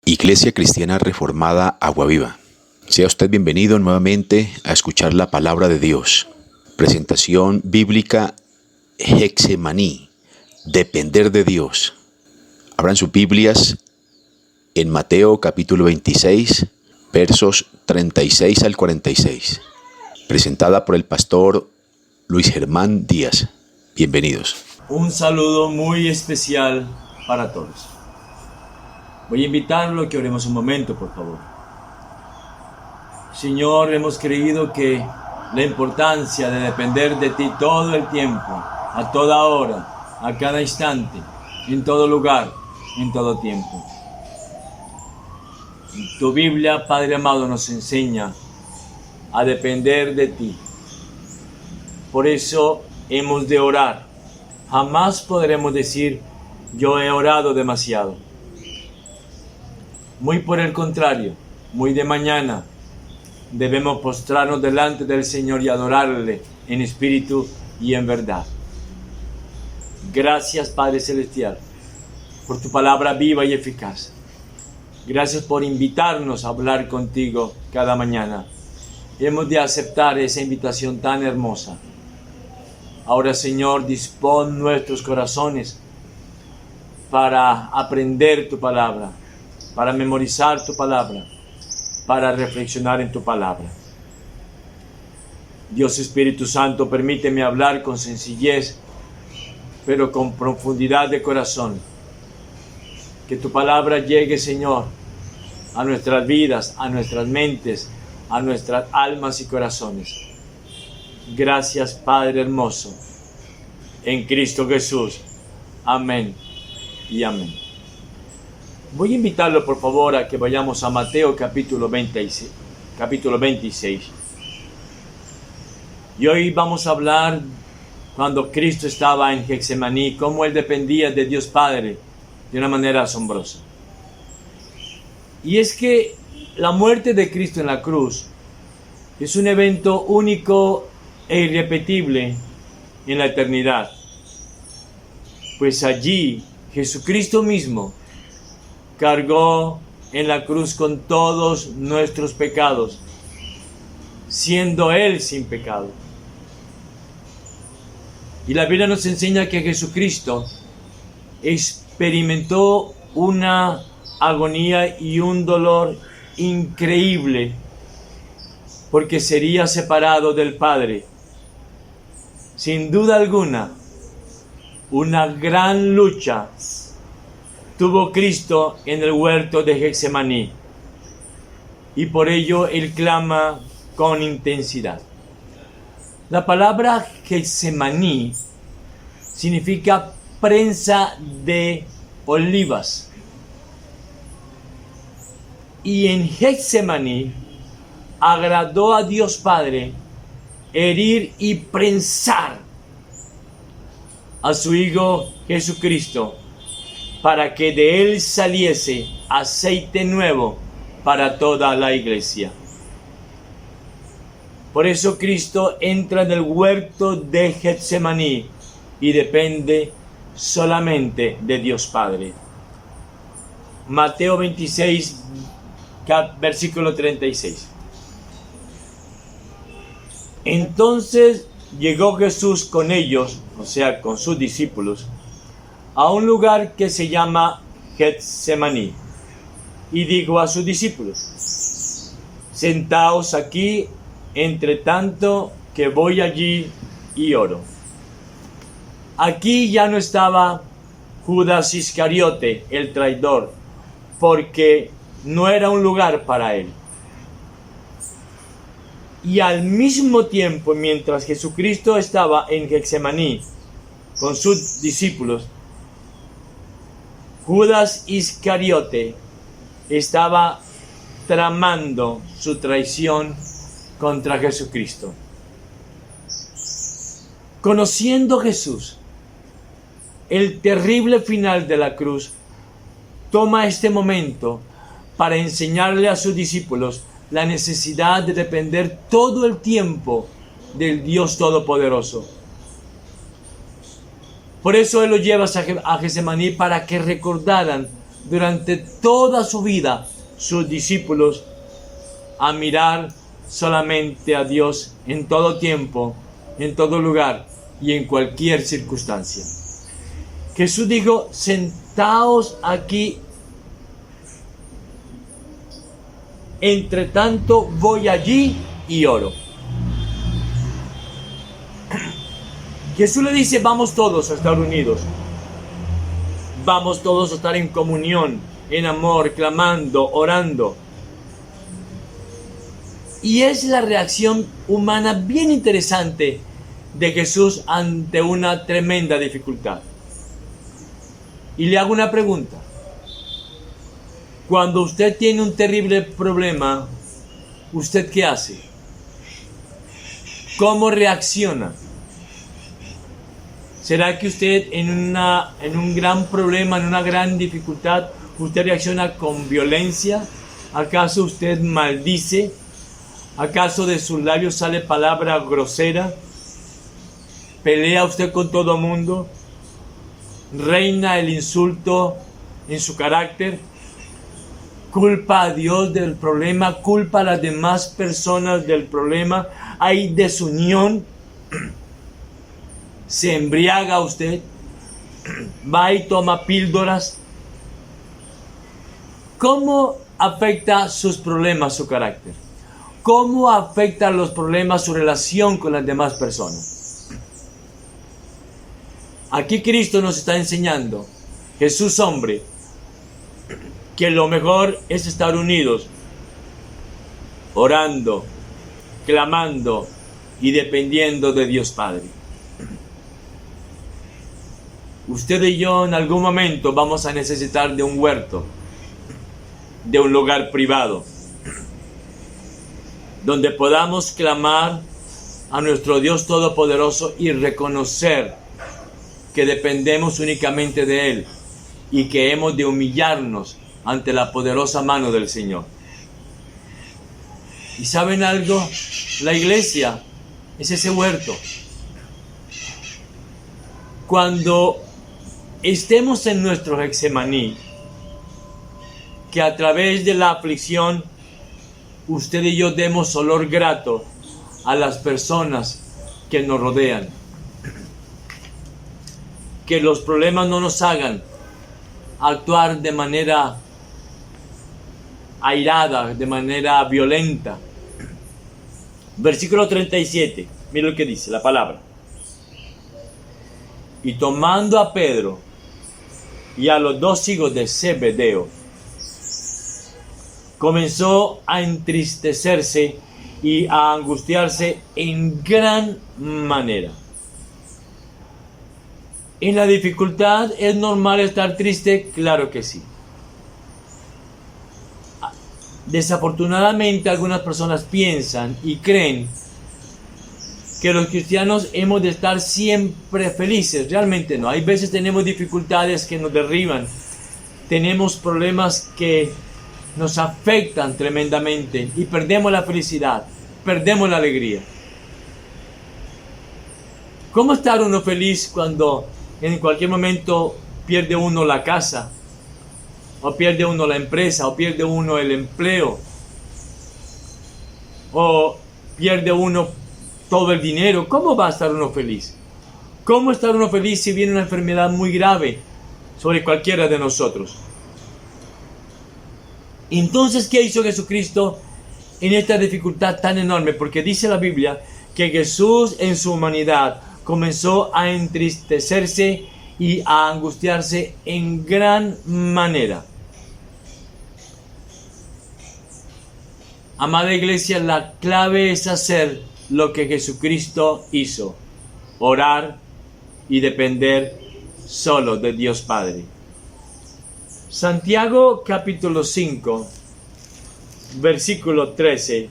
Iglesia Cristiana Reformada Agua Viva. Sea usted bienvenido nuevamente a escuchar la palabra de Dios. Presentación bíblica Getsemaní, depender de Dios. Abran sus Biblias en Mateo capítulo 26, versos 36 al 46. Presentada por el pastor Luis Germán Díaz. Bienvenidos. Un saludo muy especial para todos. Voy a invitarlo a que oremos un momento, por favor. Señor, hemos creído que la importancia de depender de ti todo el tiempo, a toda hora, a cada instante, en todo lugar, en todo tiempo. Tu Biblia, Padre amado, nos enseña a depender de ti. Por eso hemos de orar. Jamás podremos decir, yo he orado demasiado. Muy por el contrario, muy de mañana, debemos postrarnos delante del Señor y adorarle en espíritu y en verdad. Gracias, Padre Celestial, por tu palabra viva y eficaz. Gracias por invitarnos a hablar contigo cada mañana. Hemos de aceptar esa invitación tan hermosa. Ahora, Señor, dispón nuestros corazones para aprender tu palabra, para memorizar tu palabra, para reflexionar en tu palabra. Dios Espíritu Santo, permíteme hablar con sencillez, pero con profundidad de corazón. Que tu palabra llegue, Señor, a nuestras vidas, a nuestras mentes, a nuestras almas y corazones. Gracias, Padre hermoso, en Cristo Jesús. Amén y amén. Voy a invitarlo, por favor, a que vayamos a Mateo capítulo 26. Y hoy vamos a hablar cuando Cristo estaba en Getsemaní, cómo Él dependía de Dios Padre de una manera asombrosa. Y es que la muerte de Cristo en la cruz es un evento único e irrepetible en la eternidad. Pues allí Jesucristo mismo cargó en la cruz con todos nuestros pecados, siendo Él sin pecado. Y la Biblia nos enseña que Jesucristo experimentó una agonía y un dolor increíble, porque sería separado del Padre. Sin duda alguna, una gran lucha tuvo Cristo en el huerto de Getsemaní, y por ello Él clama con intensidad. La palabra Getsemaní significa prensa de olivas. Y en Getsemaní agradó a Dios Padre herir y prensar a su Hijo Jesucristo, para que de Él saliese aceite nuevo para toda la iglesia. Por eso Cristo entra en el huerto de Getsemaní y depende solamente de Dios Padre. Mateo 26, versículo 36. Entonces llegó Jesús con ellos, o sea, con sus discípulos, a un lugar que se llama Getsemaní, y dijo a sus discípulos: sentaos aquí, entre tanto que voy allí y oro. Aquí ya no estaba Judas Iscariote, el traidor, porque no era un lugar para él. Y al mismo tiempo, mientras Jesucristo estaba en Getsemaní con sus discípulos, Judas Iscariote estaba tramando su traición contra Jesucristo. Conociendo Jesús el terrible final de la cruz, toma este momento para enseñarle a sus discípulos la necesidad de depender todo el tiempo del Dios Todopoderoso. Por eso Él los lleva a Getsemaní, para que recordaran durante toda su vida sus discípulos a mirar solamente a Dios en todo tiempo, en todo lugar y en cualquier circunstancia. Jesús dijo: sentaos aquí, entre tanto voy allí y oro. Jesús le dice: vamos todos a estar unidos, vamos todos a estar en comunión, en amor, clamando, orando. Y es la reacción humana bien interesante de Jesús ante una tremenda dificultad. Y le hago una pregunta. Cuando usted tiene un terrible problema, ¿usted qué hace? ¿Cómo reacciona? ¿Será que usted en un gran problema, en una gran dificultad, usted reacciona con violencia? ¿Acaso usted maldice? ¿Acaso de sus labios sale palabra grosera? ¿Pelea usted con todo el mundo? ¿Reina el insulto en su carácter? ¿Culpa a Dios del problema? ¿Culpa a las demás personas del problema? ¿Hay desunión? ¿Se embriaga usted? ¿Va y toma píldoras? ¿Cómo afecta sus problemas su carácter? ¿Cómo afectan los problemas su relación con las demás personas? Aquí Cristo nos está enseñando, Jesús hombre, que lo mejor es estar unidos, orando, clamando y dependiendo de Dios Padre. Usted y yo en algún momento vamos a necesitar de un huerto, de un lugar privado, donde podamos clamar a nuestro Dios Todopoderoso y reconocer que dependemos únicamente de Él y que hemos de humillarnos ante la poderosa mano del Señor. ¿Y saben algo? La iglesia es ese huerto. Cuando estemos en nuestro Getsemaní, que a través de la aflicción usted y yo demos olor grato a las personas que nos rodean. Que los problemas no nos hagan actuar de manera airada, de manera violenta. Versículo 37, mira lo que dice la palabra. Y tomando a Pedro y a los dos hijos de Zebedeo, comenzó a entristecerse y a angustiarse en gran manera. ¿En la dificultad es normal estar triste? Claro que sí. Desafortunadamente algunas personas piensan y creen que los cristianos hemos de estar siempre felices. Realmente no. Hay veces tenemos dificultades que nos derriban. Tenemos problemas que nos afectan tremendamente y perdemos la felicidad, perdemos la alegría. ¿Cómo estar uno feliz cuando en cualquier momento pierde uno la casa, o pierde uno la empresa, o pierde uno el empleo, o pierde uno todo el dinero? ¿Cómo va a estar uno feliz? ¿Cómo estar uno feliz si viene una enfermedad muy grave sobre cualquiera de nosotros? Entonces, ¿qué hizo Jesucristo en esta dificultad tan enorme? Porque dice la Biblia que Jesús en su humanidad comenzó a entristecerse y a angustiarse en gran manera. Amada iglesia, la clave es hacer lo que Jesucristo hizo: orar y depender solo de Dios Padre. Santiago capítulo 5, versículo 13.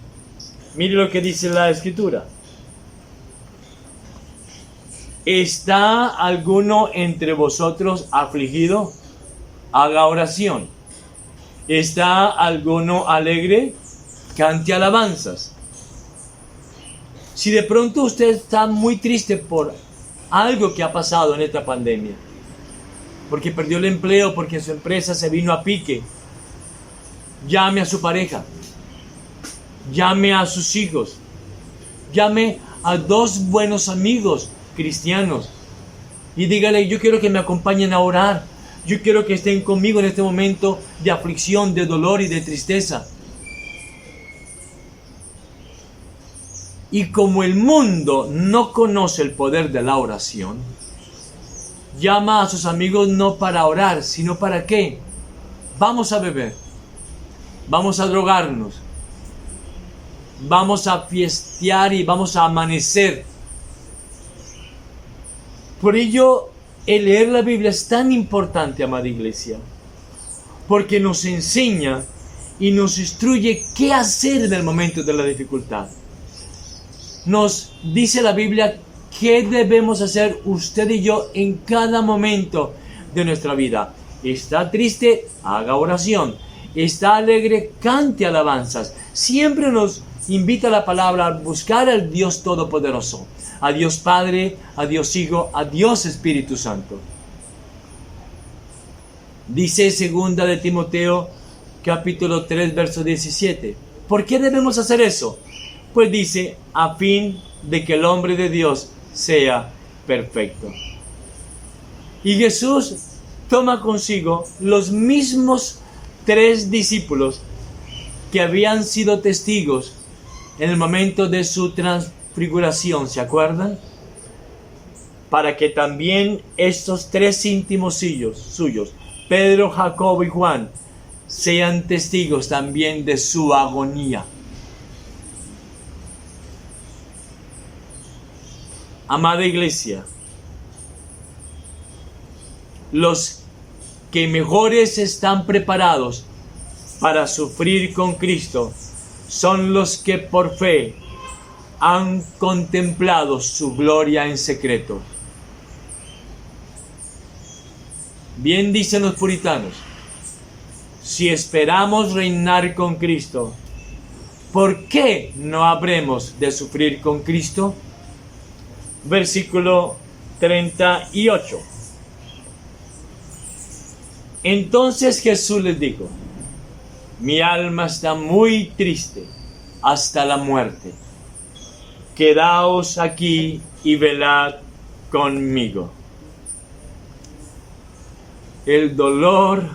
Mire lo que dice la Escritura. ¿Está alguno entre vosotros afligido? Haga oración. ¿Está alguno alegre? Cante alabanzas. Si de pronto usted está muy triste por algo que ha pasado en esta pandemia, porque perdió el empleo, porque su empresa se vino a pique. Llame a su pareja, llame a sus hijos, llame a 2 buenos amigos cristianos y dígale: yo quiero que me acompañen a orar, yo quiero que estén conmigo en este momento de aflicción, de dolor y de tristeza. Y como el mundo no conoce el poder de la oración, llama a sus amigos no para orar, sino para ¿qué? Vamos a beber, vamos a drogarnos, vamos a fiestear y vamos a amanecer. Por ello, el leer la Biblia es tan importante, amada iglesia, porque nos enseña y nos instruye qué hacer en el momento de la dificultad. Nos dice la Biblia qué debemos hacer usted y yo en cada momento de nuestra vida. Está triste, haga oración. Está alegre, cante alabanzas. Siempre nos invita la palabra a buscar al Dios Todopoderoso, a Dios Padre, a Dios Hijo, a Dios Espíritu Santo. Dice 2 de Timoteo, capítulo 3, verso 17. ¿Por qué debemos hacer eso? Pues dice: a fin de que el hombre de Dios sea perfecto. Y Jesús toma consigo los mismos 3 discípulos que habían sido testigos en el momento de su transfiguración, ¿se acuerdan? Para que también estos 3 íntimos suyos, Pedro, Jacobo y Juan, sean testigos también de su agonía. Amada iglesia, los que mejores están preparados para sufrir con Cristo son los que por fe han contemplado su gloria en secreto. Bien dicen los puritanos: si esperamos reinar con Cristo, ¿por qué no habremos de sufrir con Cristo? Versículo 38. Entonces Jesús les dijo: mi alma está muy triste hasta la muerte. Quedaos aquí y velad conmigo. El dolor,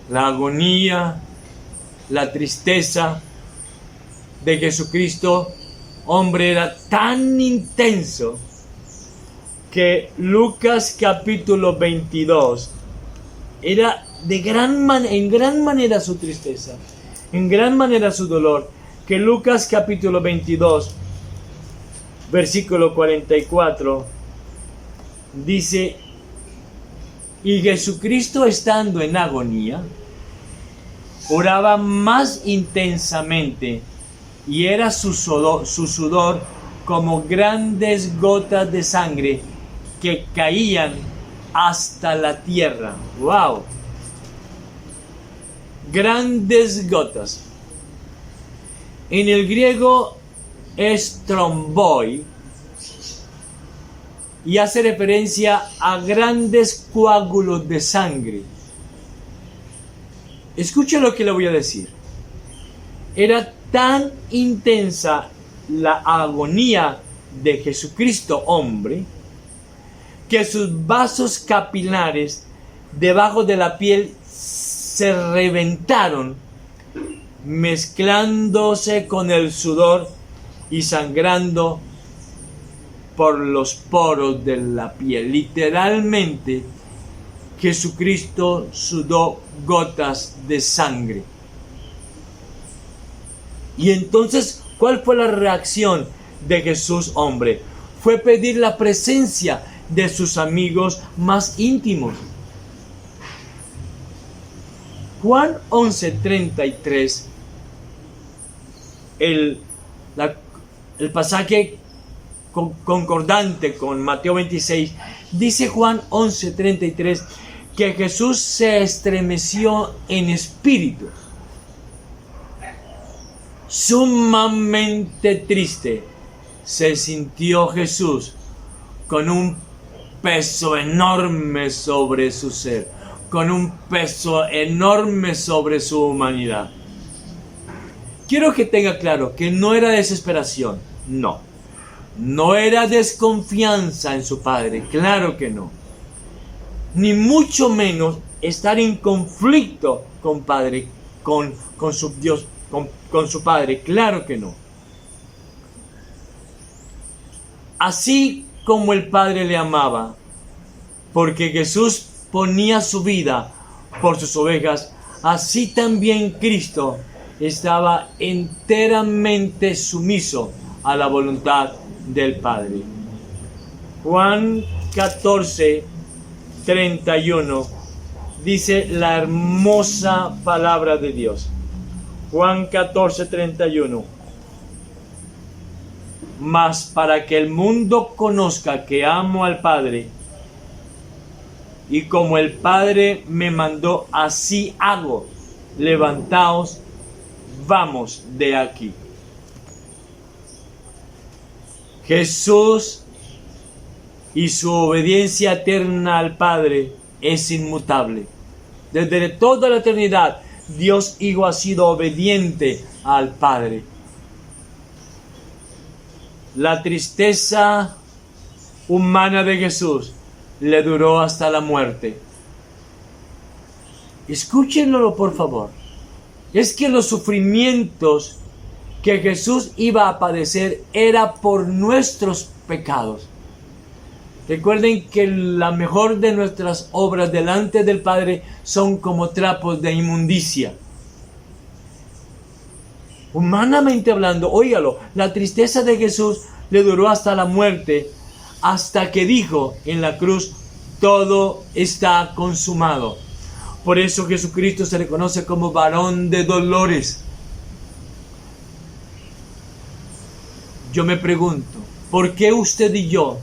la agonía, la tristeza de Jesucristo, hombre, era tan intenso que Lucas capítulo 22 era en gran manera su tristeza, en gran manera su dolor, que Lucas capítulo 22 versículo 44 dice: y Jesucristo, estando en agonía, oraba más intensamente, y era su sudor como grandes gotas de sangre que caían hasta la tierra. ¡Wow! Grandes gotas. En el griego es tromboi y hace referencia a grandes coágulos de sangre. Escuche lo que le voy a decir. Era tan intensa la agonía de Jesucristo hombre, que sus vasos capilares debajo de la piel se reventaron, mezclándose con el sudor y sangrando por los poros de la piel. Literalmente, Jesucristo sudó gotas de sangre. Y entonces, ¿cuál fue la reacción de Jesús hombre? Fue pedir la presencia de sus amigos más íntimos. Juan 11:33, el pasaje concordante con Mateo 26, dice Juan 11:33 que Jesús se estremeció en espíritu, sumamente triste se sintió Jesús con un peso enorme sobre su ser, con un peso enorme sobre su humanidad. Quiero que tenga claro que no era desesperación, no era desconfianza en su Padre, claro que no, ni mucho menos estar en conflicto con Padre, con su Dios, con su Padre, claro que no. Así como el Padre le amaba, porque Jesús ponía su vida por sus ovejas, así también Cristo estaba enteramente sumiso a la voluntad del Padre. Juan 14, 31 dice la hermosa palabra de Dios. Juan 14, 31. Mas para que el mundo conozca que amo al Padre, y como el Padre me mandó, así hago. Levantaos, vamos de aquí. Jesús y su obediencia eterna al Padre es inmutable. Desde toda la eternidad, Dios Hijo ha sido obediente al Padre. La tristeza humana de Jesús le duró hasta la muerte. Escúchenlo, por favor. Es que los sufrimientos que Jesús iba a padecer era por nuestros pecados. Recuerden que la mejor de nuestras obras delante del Padre son como trapos de inmundicia. Humanamente hablando, óigalo, la tristeza de Jesús le duró hasta la muerte, hasta que dijo en la cruz, todo está consumado. Por eso Jesucristo se le conoce como varón de dolores. Yo me pregunto, ¿por qué usted y yo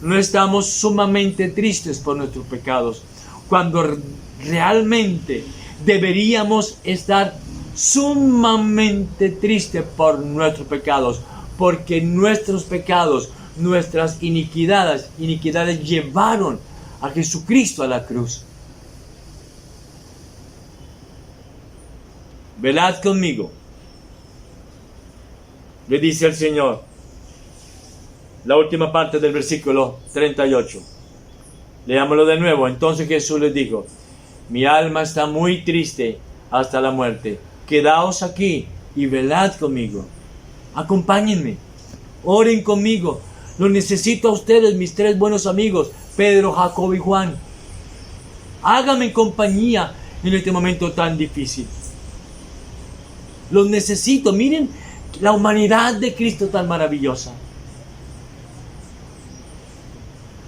no estamos sumamente tristes por nuestros pecados, cuando realmente deberíamos estar sumamente tristes por nuestros pecados? Porque nuestros pecados, nuestras iniquidades llevaron a Jesucristo a la cruz. Velad conmigo, le dice el Señor. La última parte del versículo 38. Leámoslo de nuevo. Entonces Jesús les dijo, mi alma está muy triste hasta la muerte. Quedaos aquí y velad conmigo. Acompáñenme, oren conmigo. Los necesito a ustedes, mis tres buenos amigos, Pedro, Jacobo y Juan. Háganme compañía en este momento tan difícil. Los necesito. Miren la humanidad de Cristo tan maravillosa.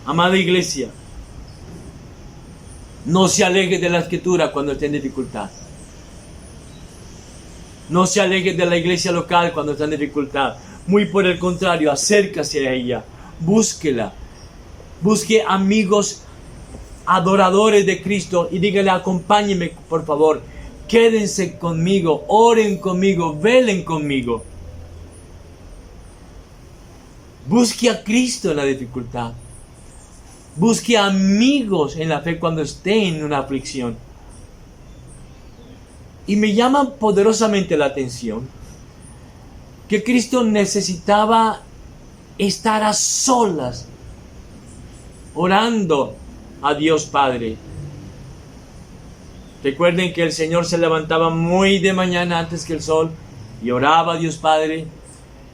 Amada iglesia, no se aleje de la Escritura cuando esté en dificultad. No se aleje de la iglesia local cuando está en dificultad. Muy por el contrario, acércase a ella. Búsquela. Busque amigos adoradores de Cristo y dígale, acompáñenme por favor. Quédense conmigo, oren conmigo, velen conmigo. Busque a Cristo en la dificultad. Busque amigos en la fe cuando esté en una aflicción. Y me llama poderosamente la atención que Cristo necesitaba estar a solas, orando a Dios Padre. Recuerden que el Señor se levantaba muy de mañana antes que el sol y oraba a Dios Padre.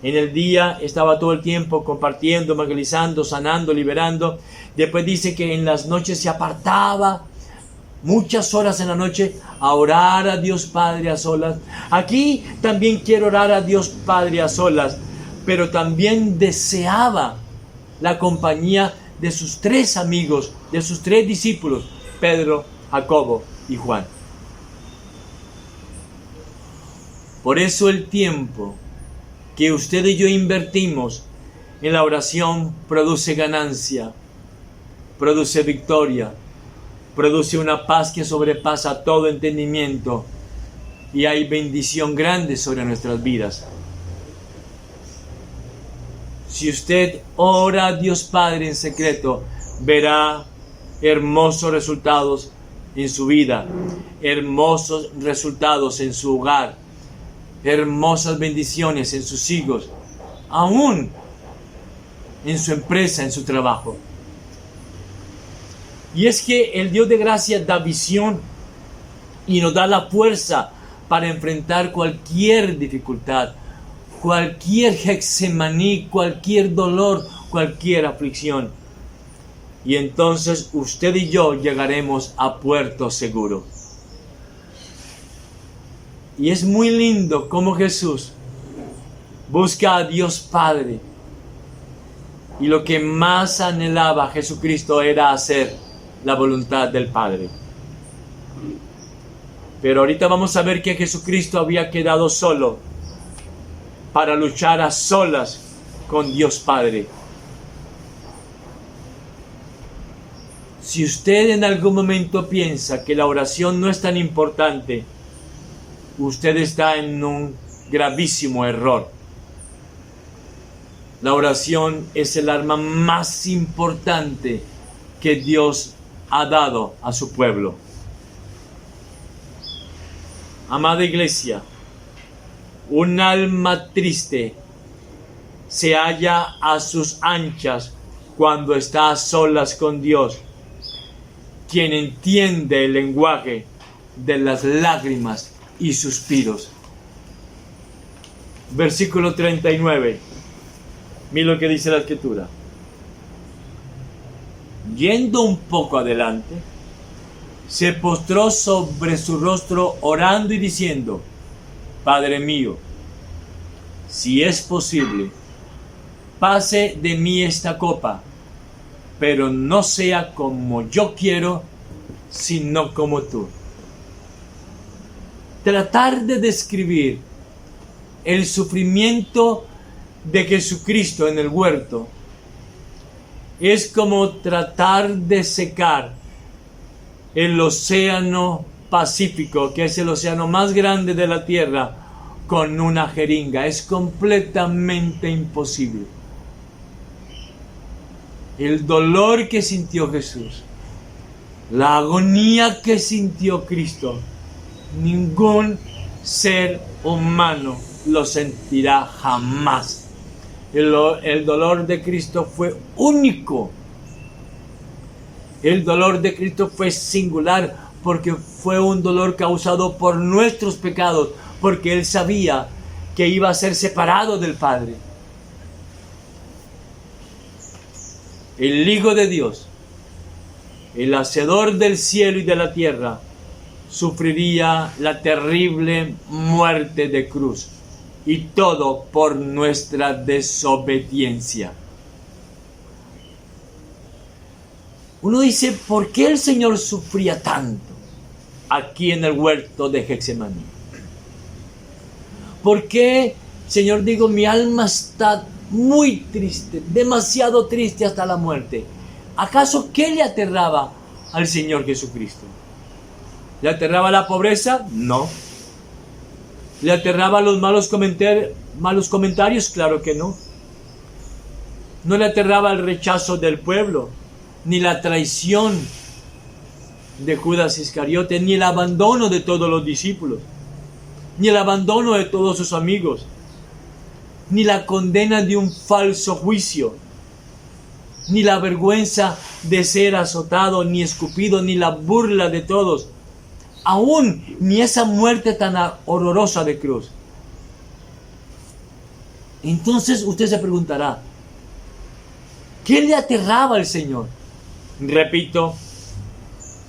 En el día estaba todo el tiempo compartiendo, evangelizando, sanando, liberando. Después dice que en las noches se apartaba muchas horas en la noche a orar a Dios Padre a solas. Aquí también quiero orar a Dios Padre a solas, pero también deseaba la compañía de sus tres amigos, de sus tres discípulos, Pedro, Jacobo y Juan. Por eso el tiempo que usted y yo invertimos en la oración produce ganancia, produce victoria, produce una paz que sobrepasa todo entendimiento y hay bendición grande sobre nuestras vidas. Si usted ora a Dios Padre en secreto, verá hermosos resultados en su vida, hermosos resultados en su hogar, hermosas bendiciones en sus hijos, aún en su empresa, en su trabajo. Y es que el Dios de gracia da visión y nos da la fuerza para enfrentar cualquier dificultad, cualquier Getsemaní, cualquier dolor, cualquier aflicción. Y entonces usted y yo llegaremos a puerto seguro. Y es muy lindo cómo Jesús busca a Dios Padre. Y lo que más anhelaba Jesucristo era hacer la voluntad del Padre. Pero ahorita vamos a ver que Jesucristo había quedado solo para luchar a solas con Dios Padre. Si usted en algún momento piensa que la oración no es tan importante, usted está en un gravísimo error. La oración es el arma más importante que Dios ha dado a su pueblo. Amada iglesia, un alma triste se halla a sus anchas cuando está a solas con Dios, quien entiende el lenguaje de las lágrimas y suspiros. Versículo 39. Mira lo que dice la Escritura. Yendo un poco adelante, se postró sobre su rostro orando y diciendo: Padre mío, si es posible, pase de mí esta copa, pero no sea como yo quiero, sino como tú. Tratar de describir el sufrimiento de Jesucristo en el huerto es como tratar de secar el océano Pacífico, que es el océano más grande de la tierra, con una jeringa. Es completamente imposible. El dolor que sintió Jesús, la agonía que sintió Cristo, ningún ser humano lo sentirá jamás. El dolor de Cristo fue único. El dolor de Cristo fue singular porque fue un dolor causado por nuestros pecados, porque Él sabía que iba a ser separado del Padre. El Hijo de Dios, el Hacedor del cielo y de la tierra, sufriría la terrible muerte de cruz, y todo por nuestra desobediencia. Uno dice, ¿por qué el Señor sufría tanto aquí en el huerto de Getsemaní? ¿Por qué, Señor, digo, mi alma está muy triste, demasiado triste hasta la muerte? ¿Acaso qué le aterraba al Señor Jesucristo? ¿Le aterraba la pobreza? No. ¿Le aterraba los malos comentarios? Claro que no. No le aterraba el rechazo del pueblo, ni la traición de Judas Iscariote, ni el abandono de todos los discípulos, ni el abandono de todos sus amigos, ni la condena de un falso juicio, ni la vergüenza de ser azotado, ni escupido, ni la burla de todos, aún ni esa muerte tan horrorosa de cruz. Entonces usted se preguntará, ¿qué le aterraba al Señor? Repito,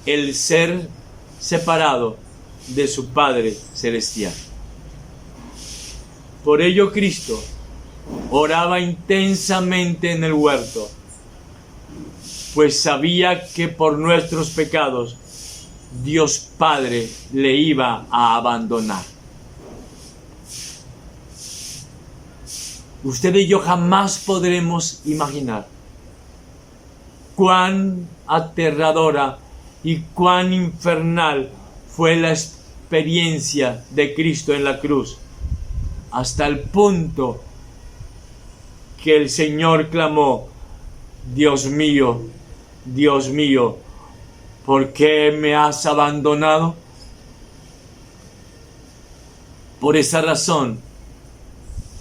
el ser separado de su Padre Celestial. Por ello Cristo oraba intensamente en el huerto, pues sabía que por nuestros pecados Dios Padre le iba a abandonar. Usted y yo jamás podremos imaginar cuán aterradora y cuán infernal fue la experiencia de Cristo en la cruz, hasta el punto que el Señor clamó: Dios mío, ¿por qué me has abandonado? Por esa razón,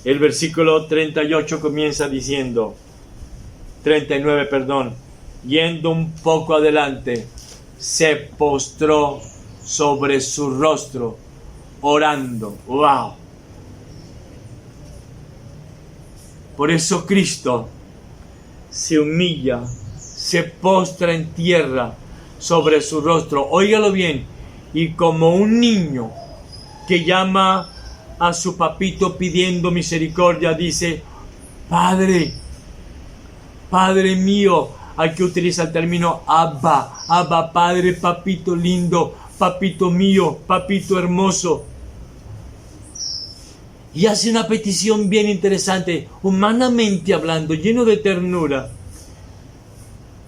el versículo 38 comienza diciendo, 39, perdón, yendo un poco adelante, se postró sobre su rostro, orando. ¡Wow! Por eso Cristo se humilla, se postra en tierra sobre su rostro. Óigalo bien, y como un niño que llama a su papito pidiendo misericordia, dice: Padre, Padre mío. Hay que utilizar el término Abba, Padre, papito lindo, papito mío, papito hermoso. Y hace una petición bien interesante, humanamente hablando, lleno de ternura.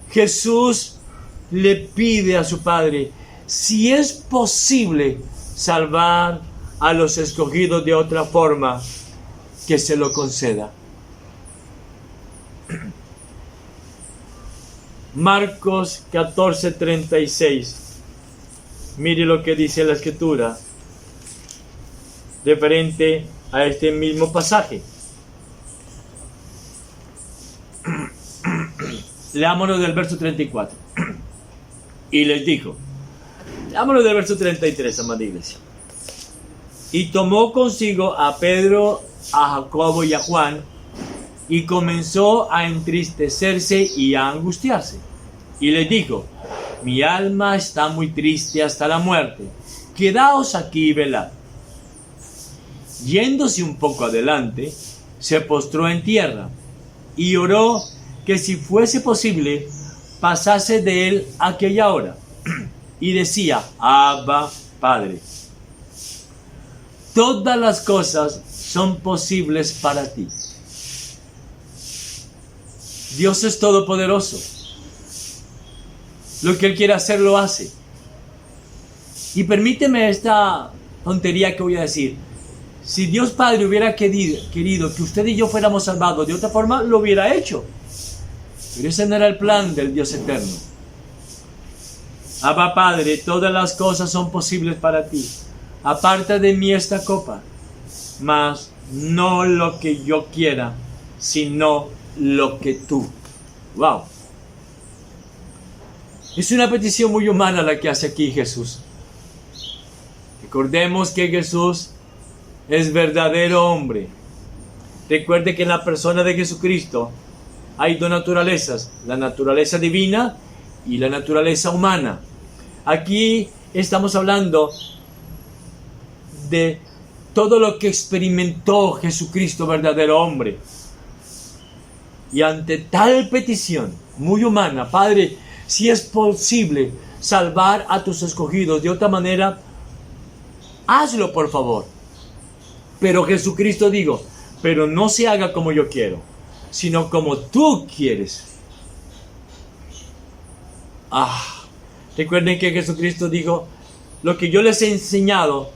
Jesús le pide a su Padre si es posible salvar a los escogidos de otra forma, que se lo conceda. Marcos 14:36. Mire lo que dice la Escritura referente a este mismo pasaje. Leámoslo del verso 34. Y les dijo, leámoslo del verso 33, amada iglesia. Y tomó consigo a Pedro, a Jacobo y a Juan, y comenzó a entristecerse y a angustiarse. Y les dijo: mi alma está muy triste hasta la muerte. Quedaos aquí y velad. Yéndose un poco adelante, se postró en tierra y oró que si fuese posible pasase de él aquella hora. Y decía: Abba, Padre, todas las cosas son posibles para ti. Dios es todopoderoso. Lo que Él quiere hacer, lo hace. Y permíteme esta tontería que voy a decir. Si Dios Padre hubiera querido que usted y yo fuéramos salvados de otra forma, lo hubiera hecho. Pero ese no era el plan del Dios eterno. Abba, Padre, todas las cosas son posibles para ti. Aparta de mí esta copa, mas no lo que yo quiera, sino lo que tú. Wow. Es una petición muy humana la que hace aquí Jesús. Recordemos que Jesús es verdadero hombre. Recuerde que en la persona de Jesucristo hay dos naturalezas, la naturaleza divina y la naturaleza humana. Aquí estamos hablando de todo lo que experimentó Jesucristo, verdadero hombre. Y ante tal petición muy humana: Padre, si es posible salvar a tus escogidos de otra manera, hazlo por favor. Pero Jesucristo dijo: pero no se haga como yo quiero, sino como tú quieres. Recuerden que Jesucristo dijo: lo que yo les he enseñado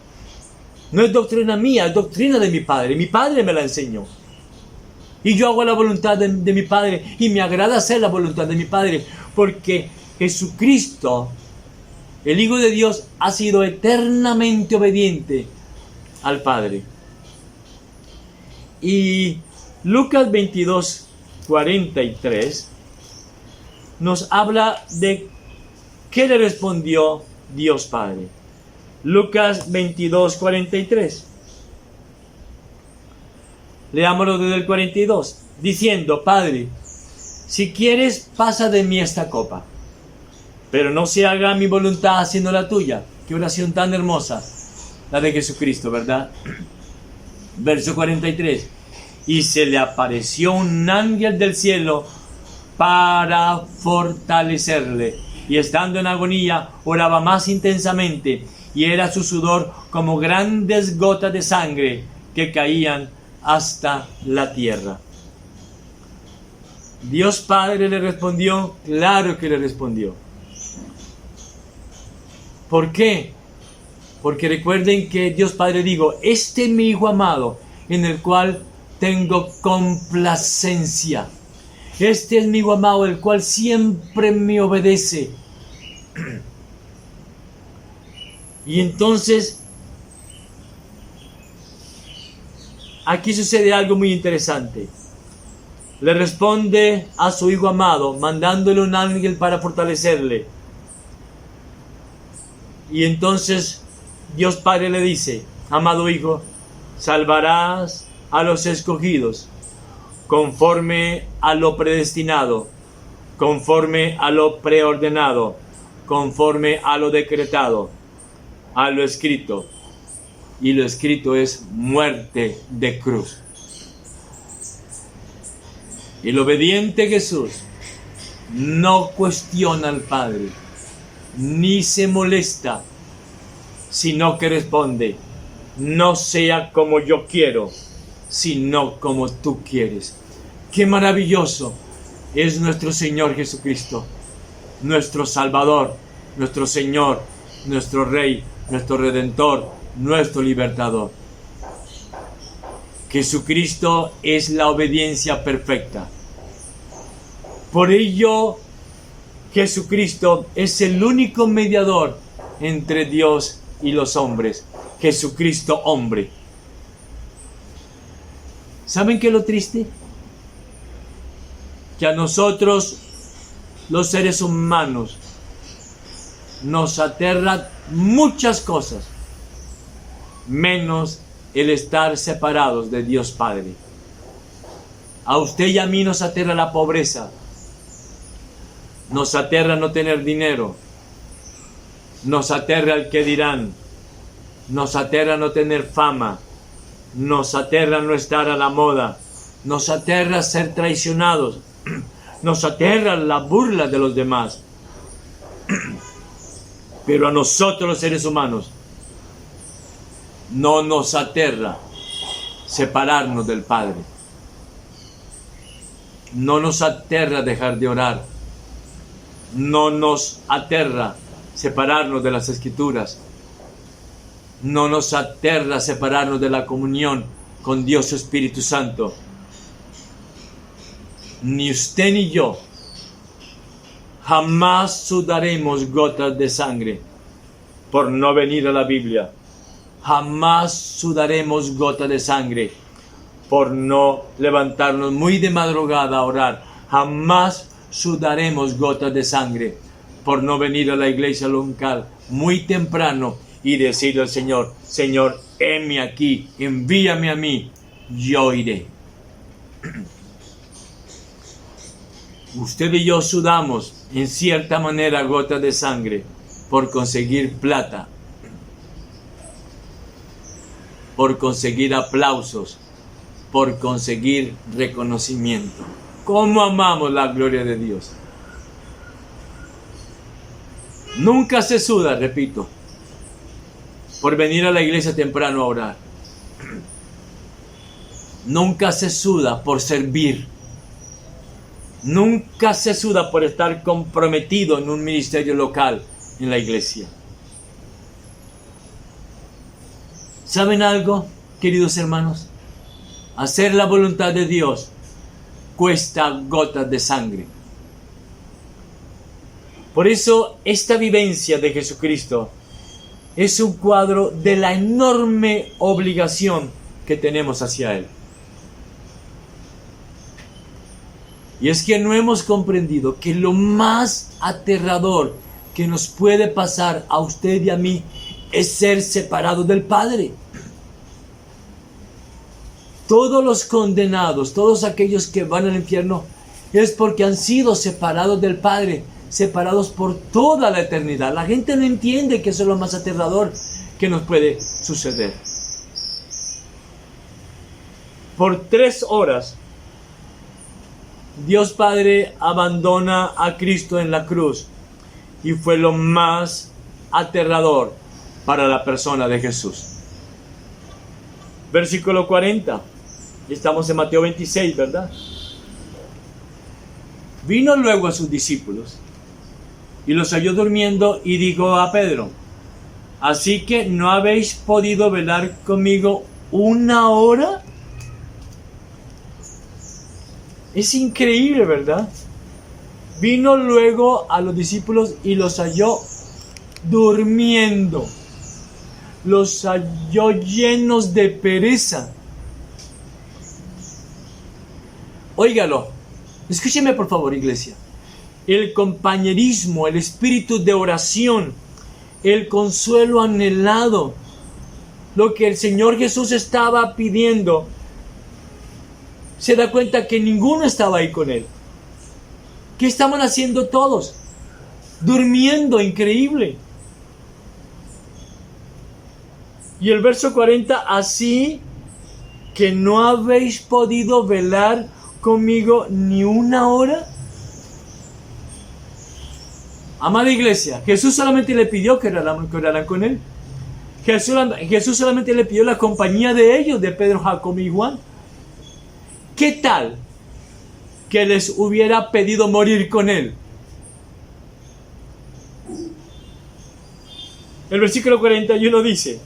no es doctrina mía, es doctrina de mi Padre. Mi Padre me la enseñó. Y yo hago la voluntad de mi Padre, y me agrada hacer la voluntad de mi Padre, porque Jesucristo, el Hijo de Dios, ha sido eternamente obediente al Padre. Y Lucas 22:43 nos habla de qué le respondió Dios Padre. Lucas 22:43. Leámoslo desde el 42, diciendo: Padre, si quieres, pasa de mí esta copa, pero no se haga mi voluntad sino la tuya. Qué oración tan hermosa la de Jesucristo, ¿verdad? Verso 43. Y se le apareció un ángel del cielo para fortalecerle, y estando en agonía oraba más intensamente, y era su sudor como grandes gotas de sangre que caían hasta la tierra. Dios Padre le respondió, claro que le respondió. ¿Por qué? Porque recuerden que Dios Padre dijo: este es mi Hijo amado, en el cual tengo complacencia. Este es mi Hijo amado, el cual siempre me obedece. Y entonces, aquí sucede algo muy interesante. Le responde a su Hijo amado, mandándole un ángel para fortalecerle. Y entonces Dios Padre le dice: amado Hijo, salvarás a los escogidos conforme a lo predestinado, conforme a lo preordenado, conforme a lo decretado, a lo escrito. Y lo escrito es muerte de cruz. El obediente Jesús no cuestiona al Padre, ni se molesta, sino que responde: no sea como yo quiero, sino como tú quieres. ¡Qué maravilloso es nuestro Señor Jesucristo! Nuestro Salvador, nuestro Señor, nuestro Rey, nuestro Redentor, nuestro Libertador. Jesucristo es la obediencia perfecta. Por ello, Jesucristo es el único mediador entre Dios y los hombres. Jesucristo hombre. ¿Saben qué es lo triste? Que a nosotros, los seres humanos, nos aterran muchas cosas, menos el estar separados de Dios Padre. A usted y a mí nos aterra la pobreza, nos aterra no tener dinero, nos aterra el que dirán, nos aterra no tener fama, nos aterra no estar a la moda, nos aterra ser traicionados, nos aterra la burla de los demás. Pero a nosotros los seres humanos no nos aterra separarnos del Padre. No nos aterra dejar de orar. No nos aterra separarnos de las Escrituras. No nos aterra separarnos de la comunión con Dios Espíritu Santo. Ni usted ni yo jamás sudaremos gotas de sangre por no venir a la Biblia. Jamás sudaremos gotas de sangre por no levantarnos muy de madrugada a orar. Jamás sudaremos gotas de sangre por no venir a la iglesia local muy temprano y decirle al Señor: Señor, heme aquí, envíame a mí, yo iré. Usted y yo sudamos en cierta manera gotas de sangre por conseguir plata, por conseguir aplausos, por conseguir reconocimiento. ¿Cómo amamos la gloria de Dios? Nunca se suda, repito, por venir a la iglesia temprano a orar. Nunca se suda por servir. Nunca se suda por estar comprometido en un ministerio local en la iglesia. ¿Saben algo, queridos hermanos? Hacer la voluntad de Dios cuesta gotas de sangre. Por eso, esta vivencia de Jesucristo es un cuadro de la enorme obligación que tenemos hacia Él. Y es que no hemos comprendido que lo más aterrador que nos puede pasar a usted y a mí es ser separados del Padre. Todos los condenados, todos aquellos que van al infierno, es porque han sido separados del Padre, separados por toda la eternidad. La gente no entiende que eso es lo más aterrador que nos puede suceder. Por 3 horas, Dios Padre abandona a Cristo en la cruz y fue lo más aterrador para la persona de Jesús. Versículo 40. Estamos en Mateo 26, ¿verdad? Vino luego a sus discípulos y los halló durmiendo y dijo a Pedro: ¿así que no habéis podido velar conmigo 1 hora? Es increíble, ¿verdad? Vino luego a los discípulos y los halló durmiendo. Los halló llenos de pereza. Óigalo, escúcheme por favor, iglesia. El compañerismo, el espíritu de oración, el consuelo anhelado, lo que el Señor Jesús estaba pidiendo, se da cuenta que ninguno estaba ahí con Él. ¿Qué estaban haciendo todos? Durmiendo, increíble. Y el verso 40, así que no habéis podido velar conmigo ni una hora. Amada iglesia, Jesús solamente le pidió que oraran con Él. Jesús solamente le pidió la compañía de ellos, de Pedro, Jacobo y Juan. ¿Qué tal que les hubiera pedido morir con Él? El versículo 41 dice: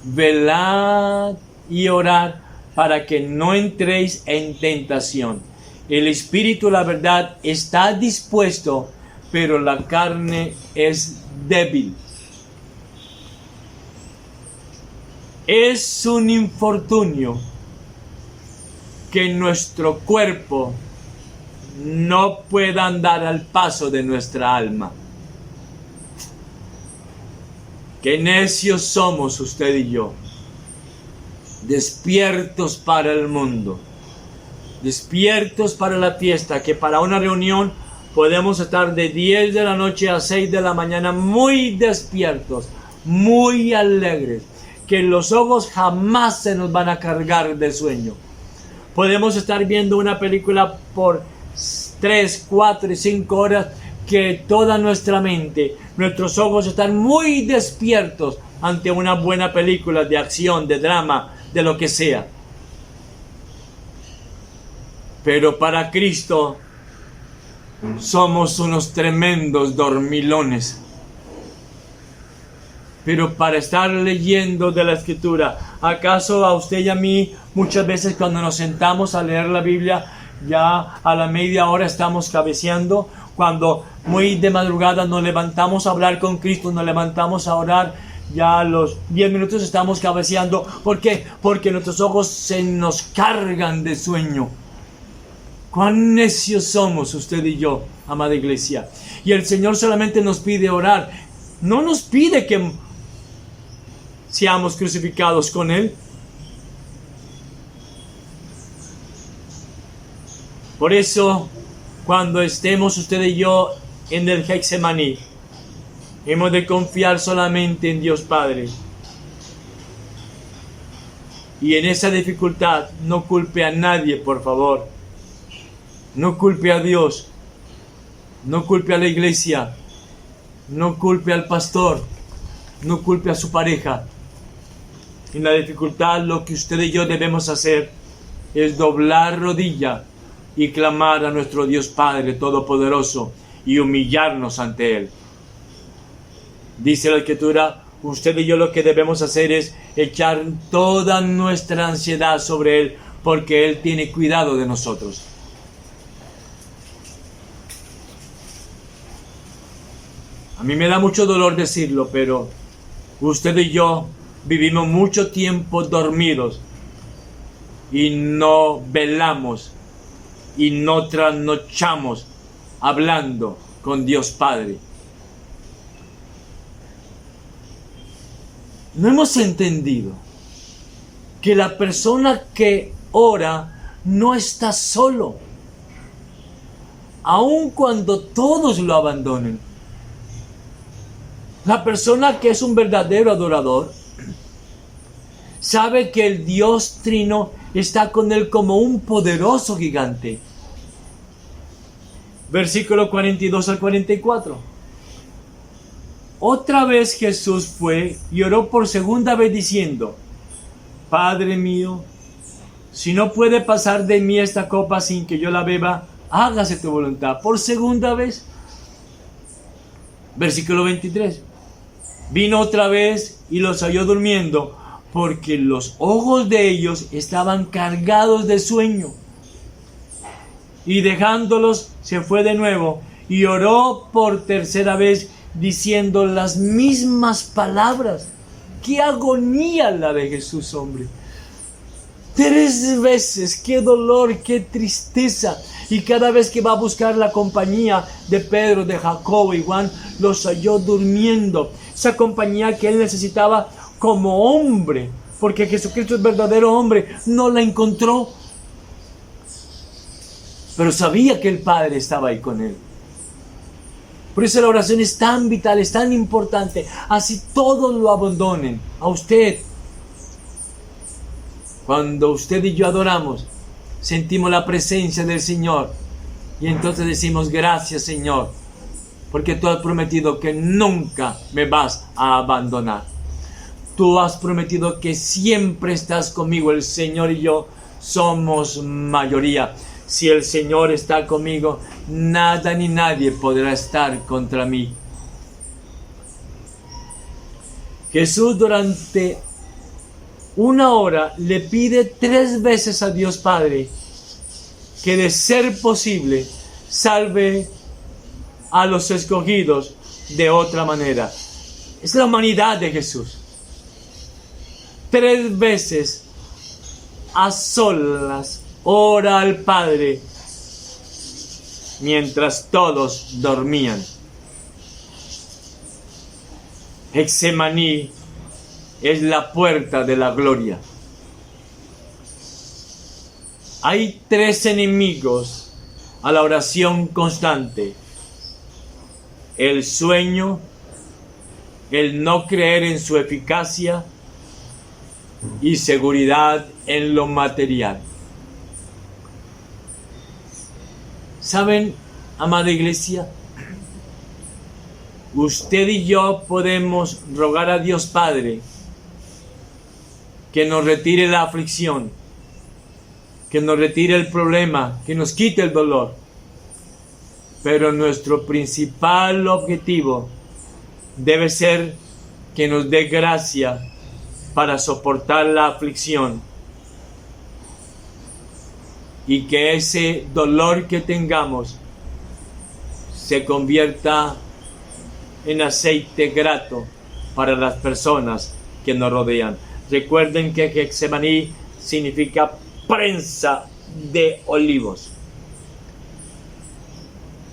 velad y orad para que no entréis en tentación. El espíritu, la verdad, está dispuesto, pero la carne es débil. Es un infortunio que nuestro cuerpo no pueda andar al paso de nuestra alma. Qué necios somos usted y yo, despiertos para el mundo, despiertos para la fiesta, que para una reunión podemos estar de 10 de la noche a 6 de la mañana muy despiertos, muy alegres, que los ojos jamás se nos van a cargar de sueño. Podemos estar viendo una película por 3, 4 y 5 horas, que toda nuestra mente, nuestros ojos están muy despiertos ante una buena película de acción, de drama, de lo que sea. Pero para Cristo somos unos tremendos dormilones. Pero para estar leyendo de la Escritura, ¿acaso a usted y a mí muchas veces cuando nos sentamos a leer la Biblia, ya a la media hora estamos cabeceando? Cuando muy de madrugada nos levantamos a hablar con Cristo, nos levantamos a orar, ya a los 10 minutos estamos cabeceando. ¿Por qué? Porque nuestros ojos se nos cargan de sueño. Cuán necios somos usted y yo, amada iglesia. Y el Señor solamente nos pide orar. No nos pide que seamos crucificados con Él. Por eso, cuando estemos usted y yo en el Getsemaní, hemos de confiar solamente en Dios Padre. Y en esa dificultad no culpe a nadie, por favor. No culpe a Dios. No culpe a la iglesia. No culpe al pastor. No culpe a su pareja. En la dificultad lo que usted y yo debemos hacer es doblar rodilla y clamar a nuestro Dios Padre Todopoderoso y humillarnos ante Él. Dice la Escritura, usted y yo lo que debemos hacer es echar toda nuestra ansiedad sobre Él, porque Él tiene cuidado de nosotros. A mí me da mucho dolor decirlo, pero usted y yo vivimos mucho tiempo dormidos y no velamos y no trasnochamos hablando con Dios Padre. No hemos entendido que la persona que ora no está solo, aun cuando todos lo abandonen. La persona que es un verdadero adorador sabe que el Dios Trino está con él como un poderoso gigante. Versículo 42 al 44. Otra vez Jesús fue y oró por segunda vez diciendo: Padre mío, si no puede pasar de mí esta copa sin que yo la beba, hágase tu voluntad. Por segunda vez. Versículo 23. Vino otra vez y los halló durmiendo, porque los ojos de ellos estaban cargados de sueño. Y dejándolos, se fue de nuevo y oró por tercera vez, diciendo las mismas palabras. ¡Qué agonía la de Jesús, hombre! 3 veces, qué dolor, qué tristeza. Y cada vez que va a buscar la compañía de Pedro, de Jacobo y Juan, los halló durmiendo. Esa compañía que él necesitaba como hombre, porque Jesucristo es verdadero hombre, no la encontró. Pero sabía que el Padre estaba ahí con él. Por eso la oración es tan vital, es tan importante. Así todos lo abandonen a usted. Cuando usted y yo adoramos, sentimos la presencia del Señor. Y entonces decimos, gracias, Señor, porque tú has prometido que nunca me vas a abandonar. Tú has prometido que siempre estás conmigo. El Señor y yo somos mayoría. Si el Señor está conmigo, nada ni nadie podrá estar contra mí. Jesús durante 1 hora le pide 3 veces a Dios Padre que, de ser posible, salve a los escogidos de otra manera. Es la humanidad de Jesús. 3 veces a solas ora al Padre mientras todos dormían. Getsemaní es la puerta de la gloria. Hay 3 enemigos a la oración constante: el sueño, el no creer en su eficacia y seguridad en lo material. ¿Saben, amada iglesia? Usted y yo podemos rogar a Dios Padre que nos retire la aflicción, que nos retire el problema, que nos quite el dolor. Pero nuestro principal objetivo debe ser que nos dé gracia para soportar la aflicción, y que ese dolor que tengamos se convierta en aceite grato para las personas que nos rodean. Recuerden que Getsemaní significa prensa de olivos.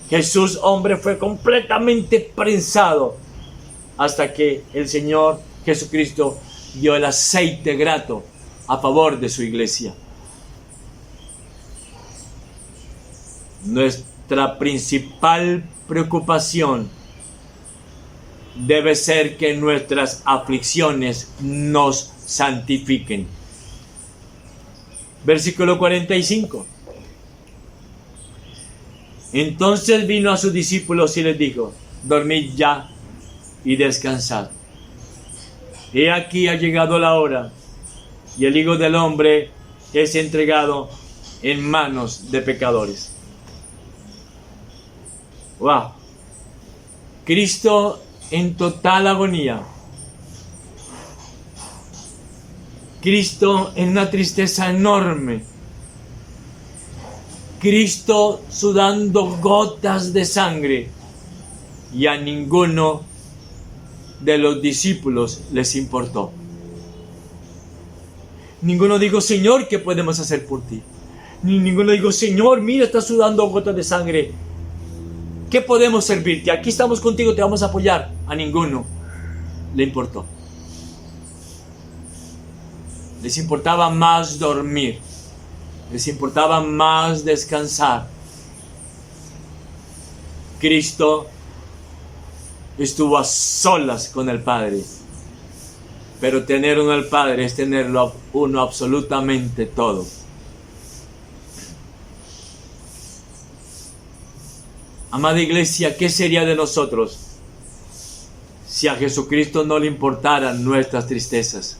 Jesús, hombre, fue completamente prensado hasta que el Señor Jesucristo dio el aceite grato a favor de su iglesia. Nuestra principal preocupación debe ser que nuestras aflicciones nos santifiquen. Versículo 45. Entonces vino a sus discípulos y les dijo: dormid ya y descansad. He aquí ha llegado la hora, y el Hijo del Hombre es entregado en manos de pecadores. ¡Wow! Cristo en total agonía. Cristo en una tristeza enorme. Cristo sudando gotas de sangre. Y a ninguno de los discípulos les importó. Ninguno dijo: Señor, ¿qué podemos hacer por ti? Ninguno dijo: Señor, mira, estás sudando gotas de sangre. ¿Qué podemos servirte? Aquí estamos contigo, te vamos a apoyar. A ninguno le importó. Les importaba más dormir. Les importaba más descansar. Cristo estuvo a solas con el Padre. Pero tener uno al Padre es tenerlo uno absolutamente todo. Amada iglesia, ¿qué sería de nosotros si a Jesucristo no le importaran nuestras tristezas?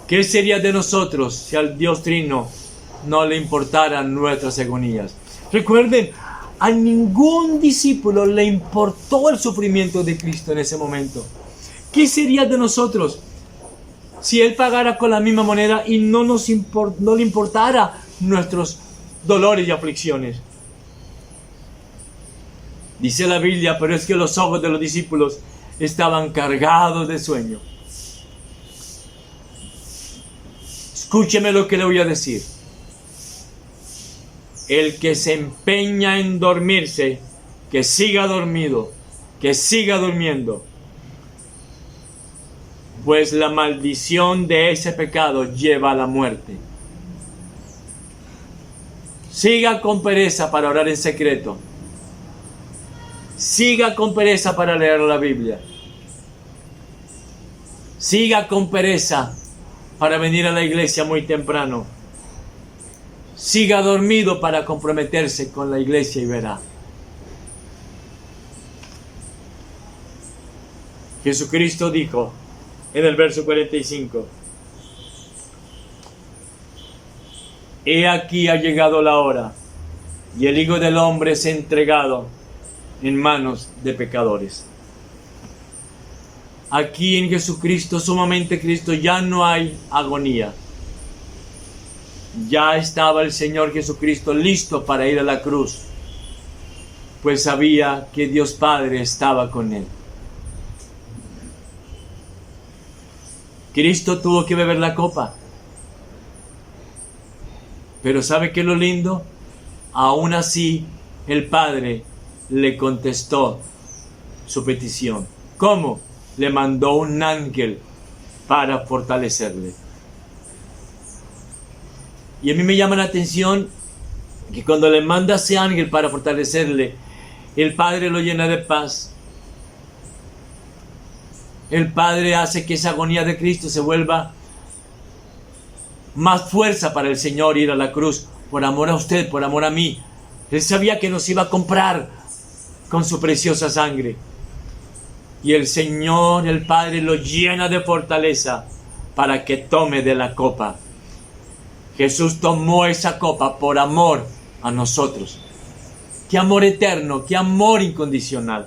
¿Qué sería de nosotros si al Dios Trino no le importaran nuestras agonías? Recuerden, a ningún discípulo le importó el sufrimiento de Cristo en ese momento. ¿Qué sería de nosotros si Él pagara con la misma moneda y no le importara nuestros dolores y aflicciones. Dice la Biblia, pero es que los ojos de los discípulos estaban cargados de sueño. Escúcheme lo que le voy a decir. El que se empeña en dormirse, que siga dormido, que siga durmiendo. Pues la maldición de ese pecado lleva a la muerte. Siga con pereza para orar en secreto. Siga con pereza para leer la Biblia. Siga con pereza para venir a la iglesia muy temprano. Siga dormido para comprometerse con la iglesia y verá. Jesucristo dijo en el verso 45: He aquí ha llegado la hora, y el Hijo del Hombre es entregado en manos de pecadores. Aquí en Jesucristo, sumamente Cristo, ya no hay agonía. Ya estaba el Señor Jesucristo listo para ir a la cruz, pues sabía que Dios Padre estaba con él. Cristo tuvo que beber la copa. Pero ¿sabe qué es lo lindo? Aún así, el Padre le contestó su petición. ¿Cómo? Le mandó un ángel para fortalecerle. Y a mí me llama la atención que cuando le manda ese ángel para fortalecerle, el Padre lo llena de paz. El Padre hace que esa agonía de Cristo se vuelva más fuerza para el Señor ir a la cruz, por amor a usted, por amor a mí. Él sabía que nos iba a comprar con su preciosa sangre. Y el Señor, el Padre, lo llena de fortaleza para que tome de la copa. Jesús tomó esa copa por amor a nosotros. ¡Qué amor eterno! ¡Qué amor incondicional!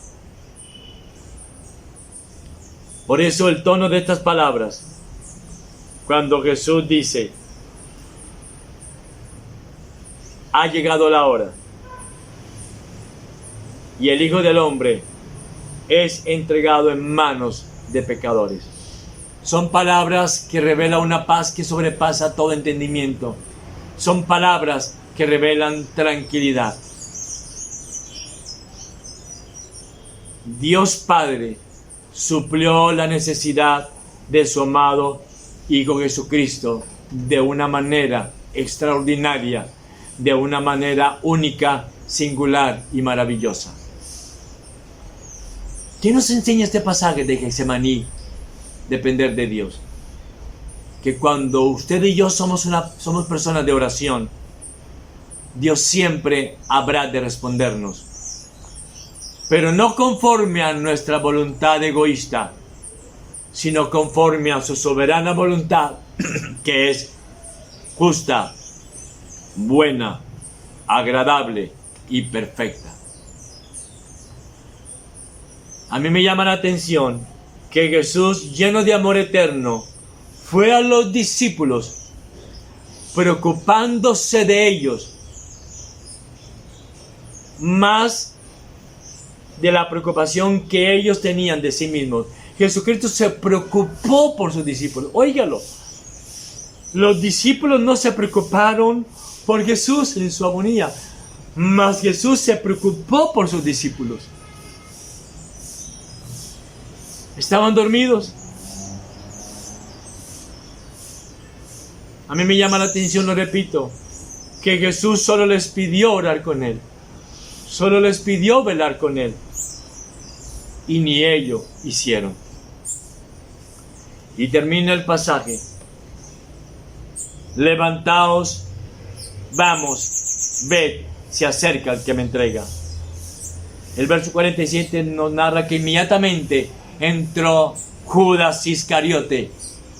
Por eso el tono de estas palabras, cuando Jesús dice: ha llegado la hora, y el Hijo del Hombre es entregado en manos de pecadores. Son palabras que revelan una paz que sobrepasa todo entendimiento. Son palabras que revelan tranquilidad. Dios Padre suplió la necesidad de su amado Hijo Jesucristo de una manera extraordinaria, de una manera única, singular y maravillosa. ¿Qué nos enseña este pasaje de Getsemaní? Depender de Dios. Que cuando usted y yo somos personas de oración, Dios siempre habrá de respondernos. Pero no conforme a nuestra voluntad egoísta, sino conforme a su soberana voluntad, que es justa, buena, agradable y perfecta. A mí me llama la atención que Jesús, lleno de amor eterno, fue a los discípulos preocupándose de ellos más de la preocupación que ellos tenían de sí mismos. Jesucristo se preocupó por sus discípulos. Óigalo. Los discípulos no se preocuparon por Jesús en su agonía, mas Jesús se preocupó por sus discípulos. Estaban dormidos. A mí me llama la atención, lo repito, que Jesús solo les pidió orar con Él. Solo les pidió velar con Él. Y ni ello hicieron. Y termina el pasaje. Levantaos, vamos, ved, se acerca el que me entrega. El verso 47 nos narra que inmediatamente entró Judas Iscariote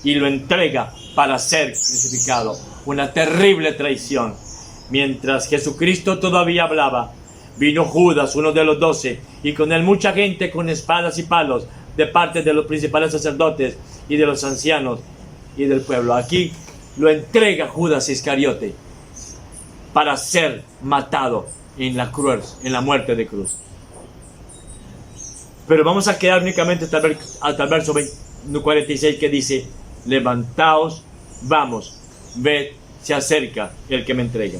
y lo entrega para ser crucificado. Una terrible traición. Mientras Jesucristo todavía hablaba, vino Judas, uno de los 12, y con él mucha gente con espadas y palos, de parte de los principales sacerdotes y de los ancianos y del pueblo. Aquí lo entrega Judas Iscariote. para ser matado en la cruz, en la muerte de cruz. Pero vamos a quedar únicamente hasta el verso 46 que dice: levantaos, vamos, ved, se acerca el que me entrega.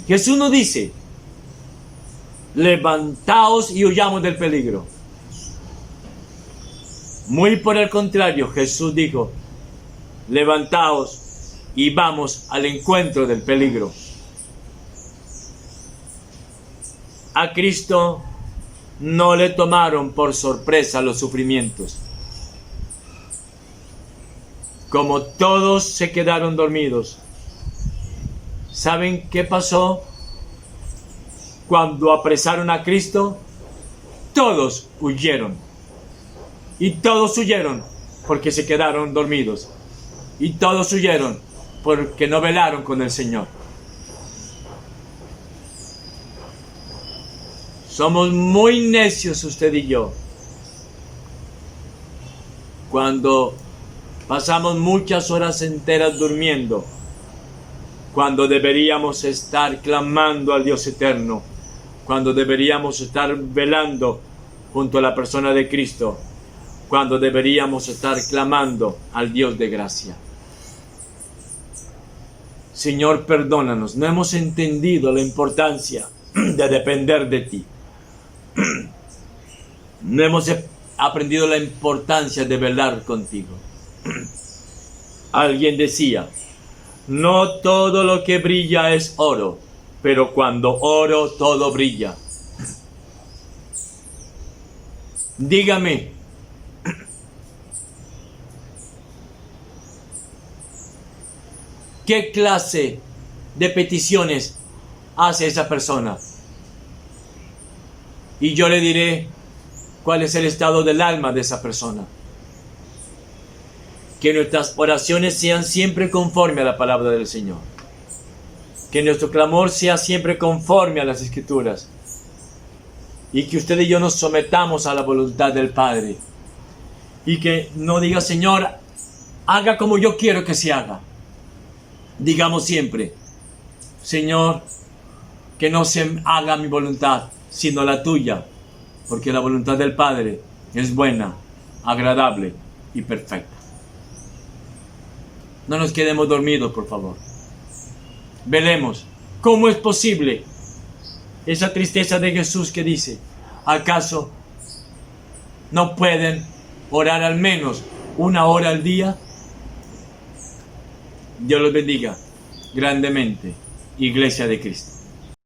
Jesús nos dice: levantaos y huyamos del peligro. Muy por el contrario, Jesús dijo: levantaos y vamos al encuentro del peligro. A Cristo no le tomaron por sorpresa los sufrimientos. Como todos se quedaron dormidos, ¿saben qué pasó cuando apresaron a Cristo? Todos huyeron. Y todos huyeron porque se quedaron dormidos. Y todos huyeron porque no velaron con el Señor. Somos muy necios usted y yo cuando pasamos muchas horas enteras durmiendo, cuando deberíamos estar clamando al Dios eterno, cuando deberíamos estar velando junto a la persona de Cristo, cuando deberíamos estar clamando al Dios de gracia. Señor, perdónanos, no hemos entendido la importancia de depender de ti. No hemos aprendido la importancia de velar contigo. Alguien decía: no todo lo que brilla es oro, pero cuando oro todo brilla. Dígame, ¿qué clase de peticiones hace esa persona? Y yo le diré cuál es el estado del alma de esa persona. Que nuestras oraciones sean siempre conforme a la palabra del Señor. Que nuestro clamor sea siempre conforme a las Escrituras. Y que usted y yo nos sometamos a la voluntad del Padre. Y que no diga: Señor, haga como yo quiero que se haga. Digamos siempre: Señor, que no se haga mi voluntad, sino la tuya, porque la voluntad del Padre es buena, agradable y perfecta. No nos quedemos dormidos, por favor. Velemos. ¿Cómo es posible esa tristeza de Jesús que dice: ¿acaso no pueden orar al menos 1 hora al día? Dios los bendiga grandemente, Iglesia de Cristo.